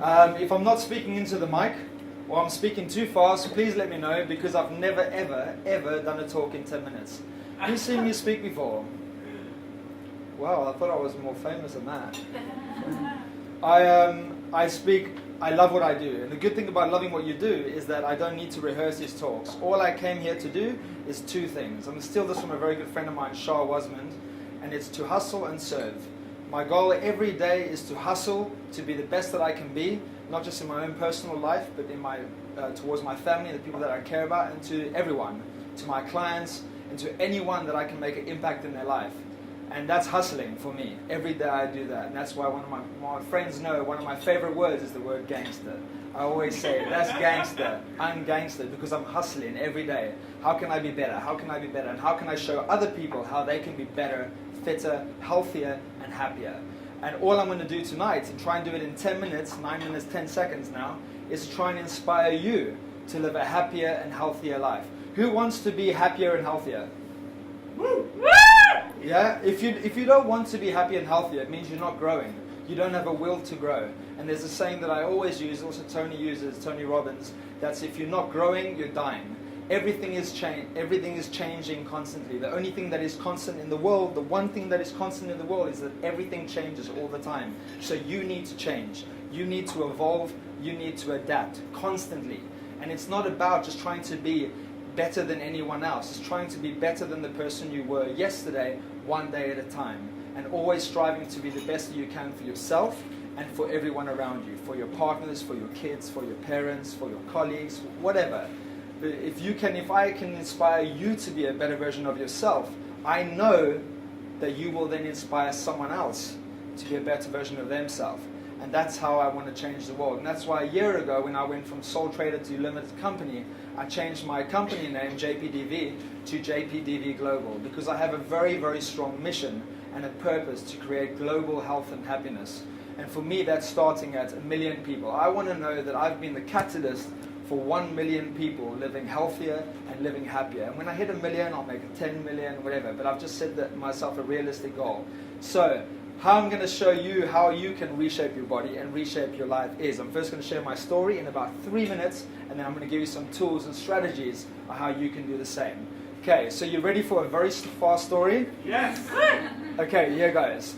If I'm not speaking into the mic or I'm speaking too fast, please let me know, because I've never, ever, ever done a talk in 10 minutes. You've seen me speak before. Wow, I thought I was more famous than that. I speak, I love what I do. And the good thing about loving what you do is that I don't need to rehearse these talks. All I came here to do is two things. I'm going to steal this from a very good friend of mine, Shah Wasmond, and it's to hustle and serve. My goal every day is to hustle, to be the best that I can be, not just in my own personal life, but in my towards my family, the people that I care about, and to everyone, to my clients, and to anyone that I can make an impact in their life. And that's hustling for me. Every day I do that. And that's why one of my friends know one of my favorite words is the word gangster. I always say, that's gangster. I'm gangster because I'm hustling every day. How can I be better? How can I be better? And how can I show other people how they can be better, fitter, healthier, and happier? And all I'm going to do tonight, and try and do it in 10 minutes, 9 minutes, 10 seconds now, is try and inspire you to live a happier and healthier life. Who wants to be happier and healthier? Woo! Yeah, if you don't want to be happy and healthy, it means you're not growing. You don't have a will to grow. And there's a saying that I always use, also Tony uses, Tony Robbins, that's if you're not growing, you're dying. Everything is changing constantly. The only thing that is constant in the world, the one thing that is constant in the world is that everything changes all the time. So you need to change. You need to evolve. You need to adapt constantly. And it's not about just trying to be better than anyone else. It's trying to be better than the person you were yesterday, one day at a time. And always striving to be the best that you can for yourself and for everyone around you, for your partners, for your kids, for your parents, for your colleagues, whatever. But if I can inspire you to be a better version of yourself, I know that you will then inspire someone else to be a better version of themselves. And that's how I want to change the world. And that's why a year ago, when I went from sole trader to limited company, I changed my company name, JPDV, to JPDV Global, because I have a very, very strong mission and a purpose to create global health and happiness. And for me, that's starting at 1 million people. I want to know that I've been the catalyst for 1 million people living healthier and living happier. And when I hit 1 million, I'll make it 10 million, whatever. But I've just set that myself a realistic goal. So how I'm going to show you how you can reshape your body and reshape your life is, I'm first going to share my story in about 3 minutes, and then I'm going to give you some tools and strategies on how you can do the same. Okay, so you ready for a very fast story? Yes! Okay, here goes.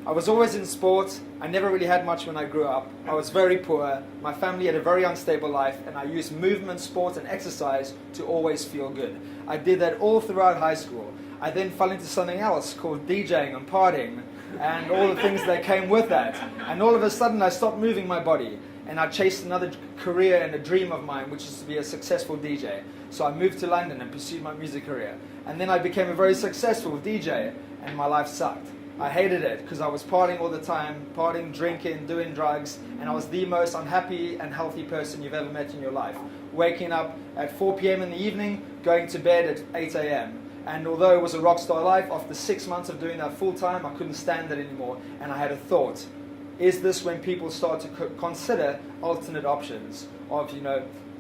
I was always in sport. I never really had much when I grew up. I was very poor. My family had a very unstable life, and I used movement, sport, and exercise to always feel good. I did that all throughout high school. I then fell into something else called DJing and partying, and all the things that came with that. And all of a sudden I stopped moving my body, and I chased another career and a dream of mine, which is to be a successful DJ. So I moved to London and pursued my music career. And then I became a very successful DJ, and my life sucked. I hated it because I was partying all the time, partying, drinking, doing drugs, and I was the most unhappy and healthy person you've ever met in your life. Waking up at 4 p.m. in the evening, going to bed at 8 a.m. And although it was a rock star life, after 6 months of doing that full time, I couldn't stand it anymore. And I had a thought, is this when people start to consider alternate options of,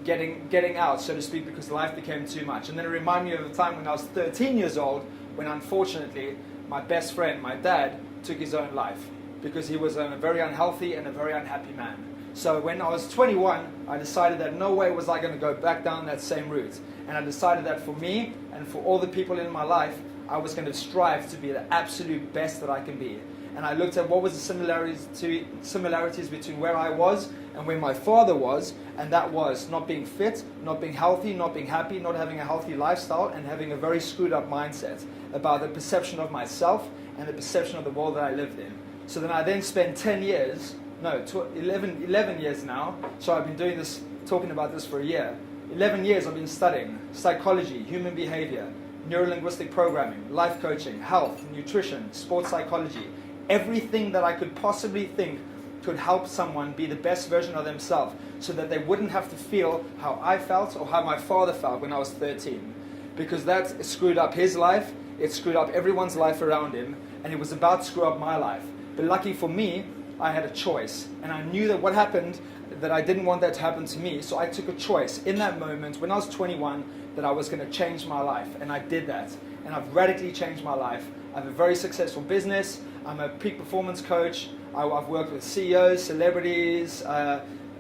getting out, so to speak, because life became too much? And then it reminded me of the time when I was 13 years old, when unfortunately my best friend, my dad, took his own life because he was a very unhealthy and a very unhappy man. So when I was 21, I decided that no way was I going to go back down that same route. And I decided that for me and for all the people in my life, I was going to strive to be the absolute best that I can be. And I looked at what was the similarities between where I was and where my father was, and that was not being fit, not being healthy, not being happy, not having a healthy lifestyle, and having a very screwed up mindset about the perception of myself and the perception of the world that I lived in. So then I spent 11 years now, so I've been doing this, talking about this for a year. 11 years I've been studying psychology, human behavior, neuro-linguistic programming, life coaching, health, nutrition, sports psychology. Everything that I could possibly think could help someone be the best version of themselves so that they wouldn't have to feel how I felt or how my father felt when I was 13. Because that screwed up his life, it screwed up everyone's life around him, and it was about to screw up my life. But lucky for me, I had a choice. And I knew that what happened, that I didn't want that to happen to me, so I took a choice in that moment when I was 21 that I was going to change my life, and I did that. and I've radically changed my life. I have a very successful business. I'm a peak performance coach. I've worked with CEOs, celebrities,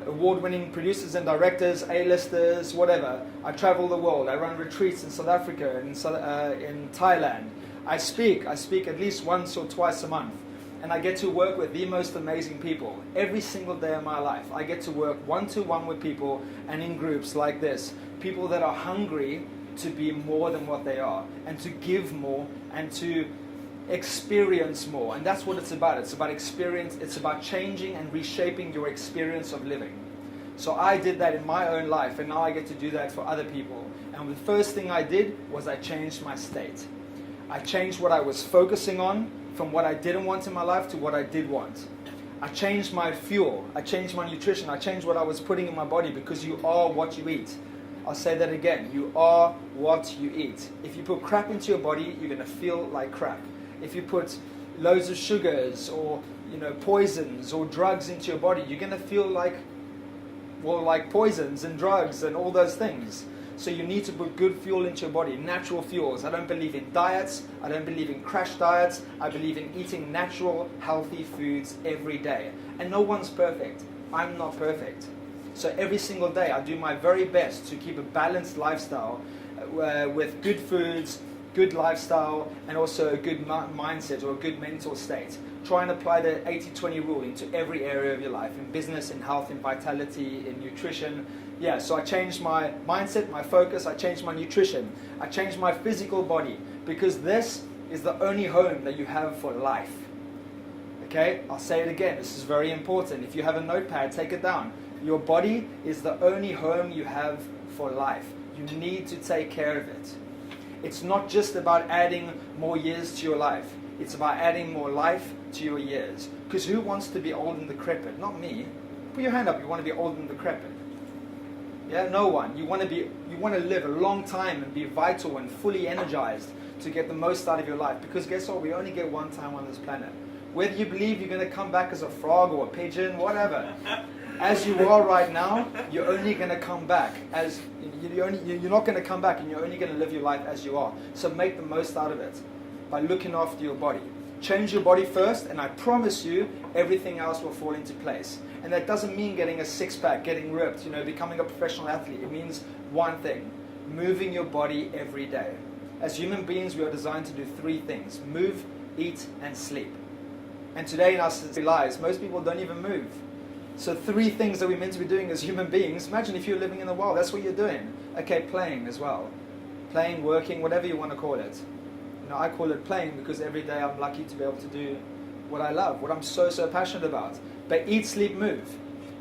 award-winning producers and directors, A-listers, whatever. I travel the world. I run retreats in South Africa, in Thailand. I speak at least once or twice a month. And I get to work with the most amazing people every single day of my life. I get to work one-to-one with people and in groups like this. People that are hungry to be more than what they are, and to give more, and to experience more. And that's what it's about. It's about experience. It's about changing and reshaping your experience of living. So I did that in my own life, and now I get to do that for other people. And the first thing I did was I changed my state. I changed what I was focusing on, from what I didn't want in my life to what I did want. I changed my fuel. I changed my nutrition. I changed what I was putting in my body, because you are what you eat. I'll say that again. You are what you eat. If you put crap into your body, you're going to feel like crap. If you put loads of sugars or poisons or drugs into your body, you're going to feel like poisons and drugs and all those things. So you need to put good fuel into your body, natural fuels. I don't believe in diets. I don't believe in crash diets. I believe in eating natural, healthy foods every day. And no one's perfect. I'm not perfect. So every single day I do my very best to keep a balanced lifestyle with good foods, good lifestyle, and also a good mindset or a good mental state. Try and apply the 80-20 rule into every area of your life, in business, in health, in vitality, in nutrition. Yeah, so I changed my mindset, my focus, I changed my nutrition, I changed my physical body, because this is the only home that you have for life. Okay, I'll say it again, this is very important. If you have a notepad, take it down. Your body is the only home you have for life. You need to take care of it. It's not just about adding more years to your life. It's about adding more life to your years. Because who wants to be old and decrepit? Not me. Put your hand up. You want to be old and decrepit. Yeah, no one. You want to live a long time and be vital and fully energized to get the most out of your life. Because guess what? We only get one time on this planet. Whether you believe you're going to come back as a frog or a pigeon, whatever. As you are right now, you're only going to come back as you're not going to come back, and you're only going to live your life as you are. So make the most out of it by looking after your body. Change your body first, and I promise you, everything else will fall into place. And that doesn't mean getting a six-pack, getting ripped, becoming a professional athlete. It means one thing: moving your body every day. As human beings, we are designed to do three things: move, eat, and sleep. And today in our lives, most people don't even move. So three things that we're meant to be doing as human beings. Imagine if you're living in the world, that's what you're doing. Okay, playing as well. Playing, working, whatever you want to call it. I call it playing because every day I'm lucky to be able to do what I love, what I'm so passionate about. But eat, sleep, move.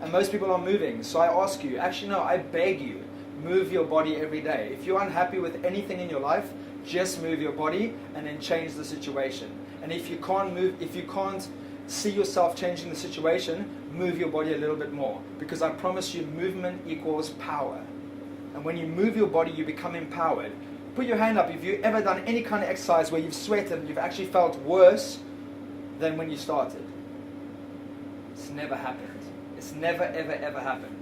And most people are moving. So I ask you, actually no, I beg you, move your body every day. If you're unhappy with anything in your life, just move your body and then change the situation. And if you can't move, if you can't see yourself changing the situation, move your body a little bit more, because I promise you, movement equals power. And when you move your body, you become empowered. Put your hand up if you've ever done any kind of exercise where you've sweated and you've actually felt worse than when you started. It's never happened. It's never, ever, ever happened.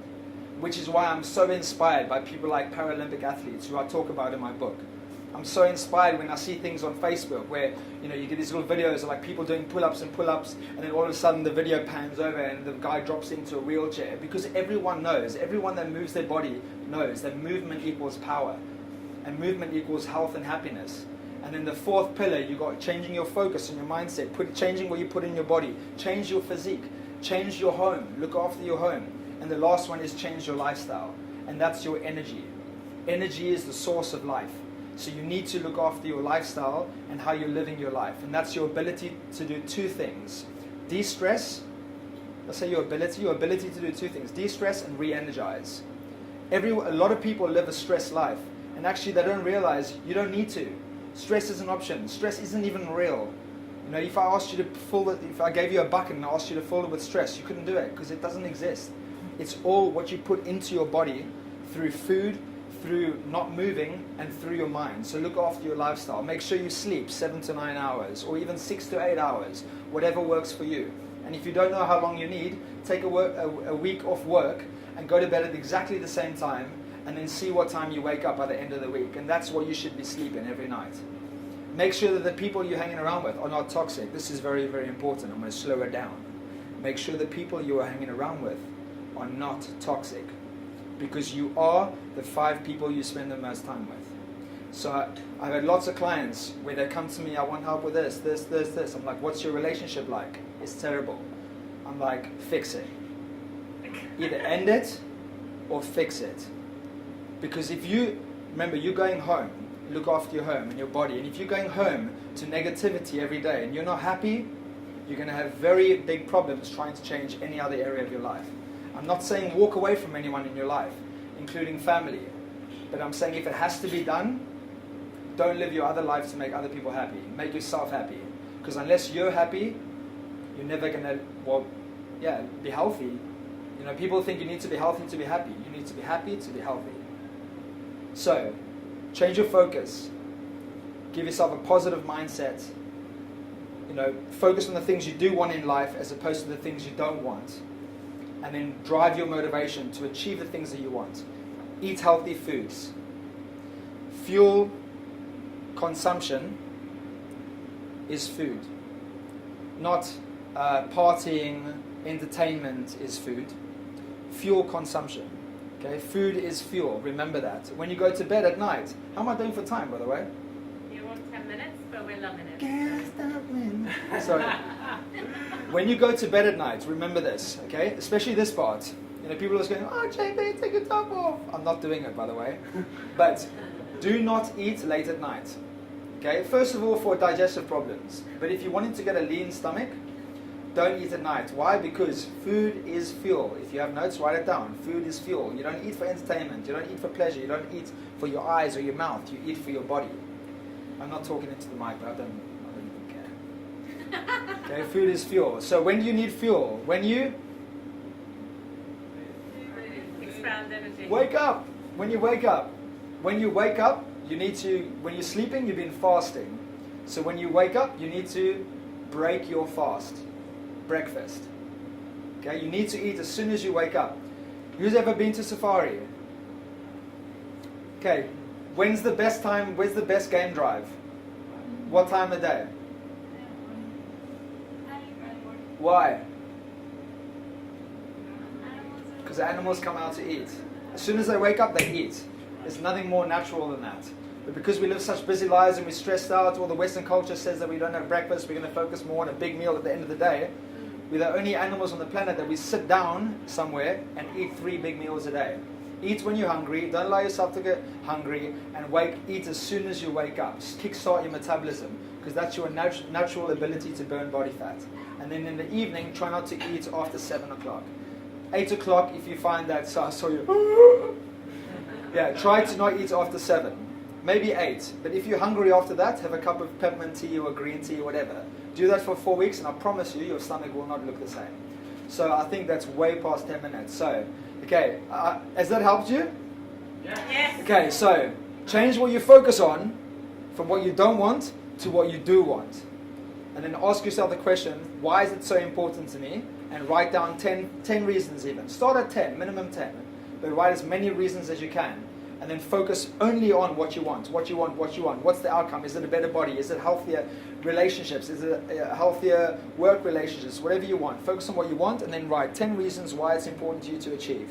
Which is why I'm so inspired by people like Paralympic athletes, who I talk about in my book. I'm so inspired when I see things on Facebook where, you get these little videos of like people doing pull-ups, and then all of a sudden the video pans over and the guy drops into a wheelchair. Because everyone knows, everyone that moves their body knows that movement equals power. And movement equals health and happiness. And then the fourth pillar, you got changing your focus and your mindset, changing what you put in your body, change your physique, change your home, look after your home. And the last one is change your lifestyle. And that's your energy. Energy is the source of life. So you need to look after your lifestyle and how you're living your life. And that's your ability to do two things. De-stress, let's say your ability to do two things. De-stress and re-energize. A lot of people live a stressed life. And actually they don't realize you don't need to. Stress is an option. Stress isn't even real. If I asked you to if I gave you a bucket and I asked you to fill it with stress, you couldn't do it because it doesn't exist. It's all what you put into your body through food, through not moving, and through your mind. So look after your lifestyle. Make sure you sleep 7 to 9 hours, or even 6 to 8 hours, whatever works for you. And if you don't know how long you need, take a week off work and go to bed at exactly the same time, and then see what time you wake up by the end of the week. And that's what you should be sleeping every night. Make sure that the people you're hanging around with are not toxic. This is very, very important. I'm going to slow it down. Make sure the people you are hanging around with are not toxic, because you are the 5 people you spend the most time with. So I've had lots of clients where they come to me, I want help with this, this, this, this. I'm like, what's your relationship like? It's terrible. I'm like, fix it. Either end it or fix it. Because if you, remember, you're going home, look after your home and your body. And if you're going home to negativity every day and you're not happy, you're going to have very big problems trying to change any other area of your life. I'm not saying walk away from anyone in your life, including family. But I'm saying if it has to be done, don't live your other life to make other people happy. Make yourself happy. Because unless you're happy, you're never going to, be healthy. You know, people think you need to be healthy to be happy. You need to be happy to be healthy. So, change your focus. Give yourself a positive mindset. You know, focus on the things you do want in life as opposed to the things you don't want. And then drive your motivation to achieve the things that you want. Eat healthy foods. Fuel consumption is food. Not partying, entertainment is food. Fuel consumption. Okay, food is fuel. Remember that. When you go to bed at night, how am I doing for time, by the way? You want 10 minutes, but we're loving it. So, when you go to bed at night, remember this, okay? Especially this part. You know, people are just going, oh, JP, take your top off. I'm not doing it, by the way. But do not eat late at night. Okay? First of all, for digestive problems. But if you're wanting to get a lean stomach, don't eat at night. Why? Because food is fuel. If you have notes, write it down. Food is fuel. You don't eat for entertainment. You don't eat for pleasure. You don't eat for your eyes or your mouth. You eat for your body. I'm not talking into the mic, but I don't even care. Okay, food is fuel. So when do you need fuel? When you Expand energy. wake up. When you wake up. When you wake up, you need to, when you're sleeping, you've been fasting. So when you wake up, you need to break your fast. Breakfast. Okay, you need to eat as soon as you wake up. Who's ever been to safari? Okay, when's the best time, where's the best game drive? What time of day? Why? Because the animals come out to eat. As soon as they wake up, they eat. There's nothing more natural than that. But because we live such busy lives and we're stressed out, all the Western culture says that we don't have breakfast, we're going to focus more on a big meal at the end of the day. We're the only animals on the planet that we sit down somewhere and eat 3 big meals a day. Eat when you're hungry, don't allow yourself to get hungry, and eat as soon as you wake up. Kickstart your metabolism, because that's your natural ability to burn body fat. And then in the evening, try not to eat after 7 o'clock. 8 o'clock, if you find that, so I saw you, yeah, try to not eat after 7. Maybe 8, but if you're hungry after that, have a cup of peppermint tea or green tea or whatever. Do that for 4 weeks and I promise you, your stomach will not look the same. So I think that's way past 10 minutes. So, okay, has that helped you? Yes. Okay, so change what you focus on from what you don't want to what you do want. And then ask yourself the question, why is it so important to me? And write down 10 reasons even. Start at 10, minimum 10. But write as many reasons as you can. And then focus only on what you want, what you want, what you want. What's the outcome? Is it a better body? Is it healthier relationships? Is it a healthier work relationships? Whatever you want. Focus on what you want and then write 10 reasons why it's important to you to achieve.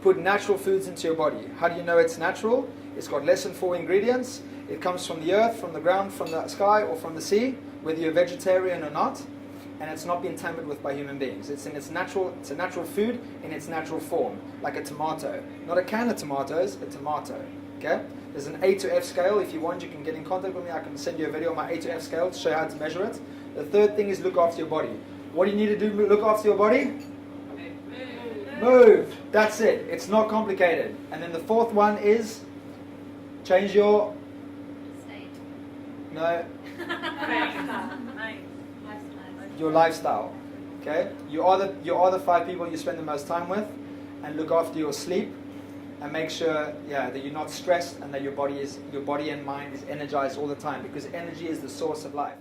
Put natural foods into your body. How do you know it's natural? It's got less than 4 ingredients. It comes from the earth, from the ground, from the sky, or from the sea, whether you're vegetarian or not. And it's not been tampered with by human beings. It's a natural food in its natural form, like a tomato. Not a can of tomatoes, a tomato. Okay? There's an A to F scale. If you want, you can get in contact with me. I can send you a video on my A to F scale to show you how to measure it. The third thing is look after your body. What do you need to do to look after your body? Move. That's it. It's not complicated. And then the fourth one is change your... No. Your lifestyle. Okay? You are the 5 people you spend the most time with, and look after your sleep and make sure that you're not stressed and that your body and mind is energized all the time, because energy is the source of life.